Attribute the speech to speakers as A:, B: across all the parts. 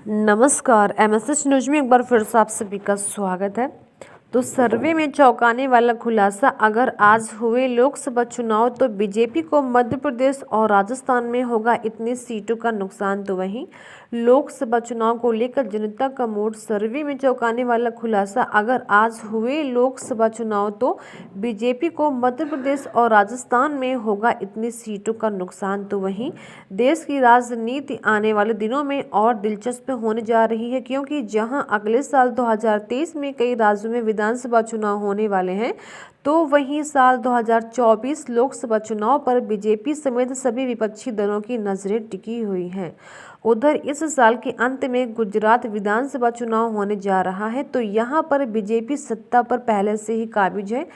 A: नमस्कार, MSS news में एक बार फिर से आप सभी का स्वागत है। तो सर्वे में चौंकाने वाला खुलासा, अगर आज हुए लोकसभा चुनाव तो बीजेपी को मध्य प्रदेश और राजस्थान में होगा इतनी सीटों का नुकसान। तो वहीं लोकसभा चुनाव को लेकर जनता का मूड, सर्वे में चौंकाने वाला खुलासा, अगर आज हुए लोकसभा चुनाव तो बीजेपी को मध्य प्रदेश और राजस्थान में होगा इतनी सीटों का नुकसान। तो वहीं देश की राजनीति आने वाले दिनों में और दिलचस्प होने जा रही है, क्योंकि जहां अगले साल 2023 में कई राज्यों में विधानसभा चुनाव होने वाले हैं, तो वहीं साल 2024 लोकसभा चुनाव पर बीजेपी समेत सभी विपक्षी दलों की नजरें टिकी हुई हैं। उधर इस साल के अंत में गुजरात विधानसभा चुनाव होने जा रहा है, तो यहां पर बीजेपी सत्ता पर पहले से ही काबिज है।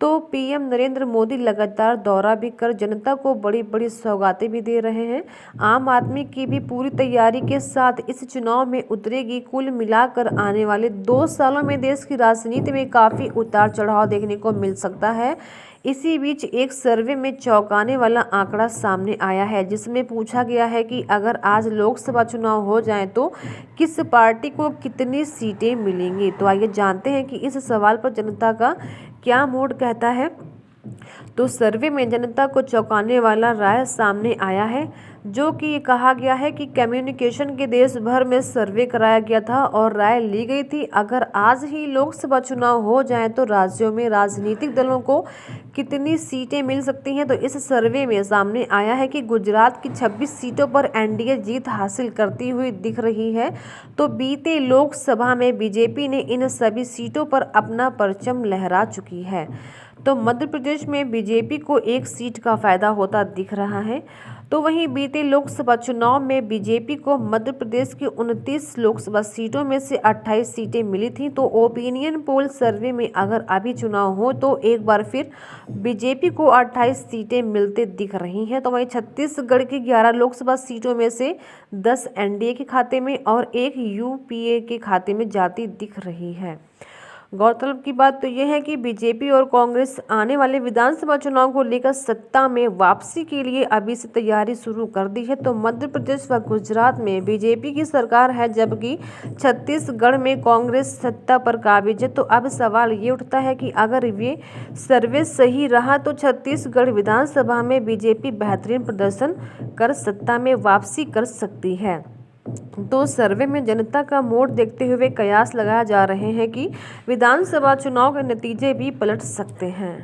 A: तो पीएम नरेंद्र मोदी लगातार दौरा भी कर जनता को बड़ी बड़ी सौगातें भी दे रहे हैं। आम आदमी की भी पूरी तैयारी के साथ इस चुनाव में उतरेगी। कुल मिलाकर आने वाले 2 सालों में देश की राजनीति में काफ़ी उतार चढ़ाव देखने को मिल सकता है। इसी बीच एक सर्वे में चौंकाने वाला आंकड़ा सामने आया है, जिसमें पूछा गया है कि अगर आज लोकसभा चुनाव हो जाए तो किस पार्टी को कितनी सीटें मिलेंगी। तो आइए जानते हैं कि इस सवाल पर जनता का क्या मूड कहता है। तो सर्वे में जनता को चौंकाने वाला राय सामने आया है, जो कि कहा गया है कि कम्युनिकेशन के देश भर में सर्वे कराया गया था और राय ली गई थी, अगर आज ही लोकसभा चुनाव हो जाए तो राज्यों में राजनीतिक दलों को कितनी सीटें मिल सकती हैं। तो इस सर्वे में सामने आया है कि गुजरात की 26 सीटों पर एनडीए जीत हासिल करती हुई दिख रही है। तो बीते लोकसभा में बीजेपी ने इन सभी सीटों पर अपना परचम लहरा चुकी है। तो मध्य प्रदेश में बीजेपी को 1 सीट का फायदा होता दिख रहा है। तो वहीं बीते लोकसभा चुनाव में बीजेपी को मध्य प्रदेश की 29 लोकसभा सीटों में से 28 सीटें मिली थी। तो ओपिनियन पोल सर्वे में अगर अभी चुनाव हो तो एक बार फिर बीजेपी को 28 सीटें मिलते दिख रही हैं। तो वहीं छत्तीसगढ़ की 11 लोकसभा सीटों में से 10 एनडीए के खाते में और 1 यूपीए के खाते में जाती दिख रही है। गौरतलब की बात तो यह है कि बीजेपी और कांग्रेस आने वाले विधानसभा चुनाव को लेकर सत्ता में वापसी के लिए अभी से तैयारी शुरू कर दी है। तो मध्य प्रदेश व गुजरात में बीजेपी की सरकार है, जबकि छत्तीसगढ़ में कांग्रेस सत्ता पर काबिज है। तो अब सवाल ये उठता है कि अगर ये सर्वे सही रहा तो छत्तीसगढ़ विधानसभा में बीजेपी बेहतरीन प्रदर्शन कर सत्ता में वापसी कर सकती है। तो सर्वे में जनता का मूड देखते हुए कयास लगाया जा रहे हैं कि विधानसभा चुनाव के नतीजे भी पलट सकते हैं।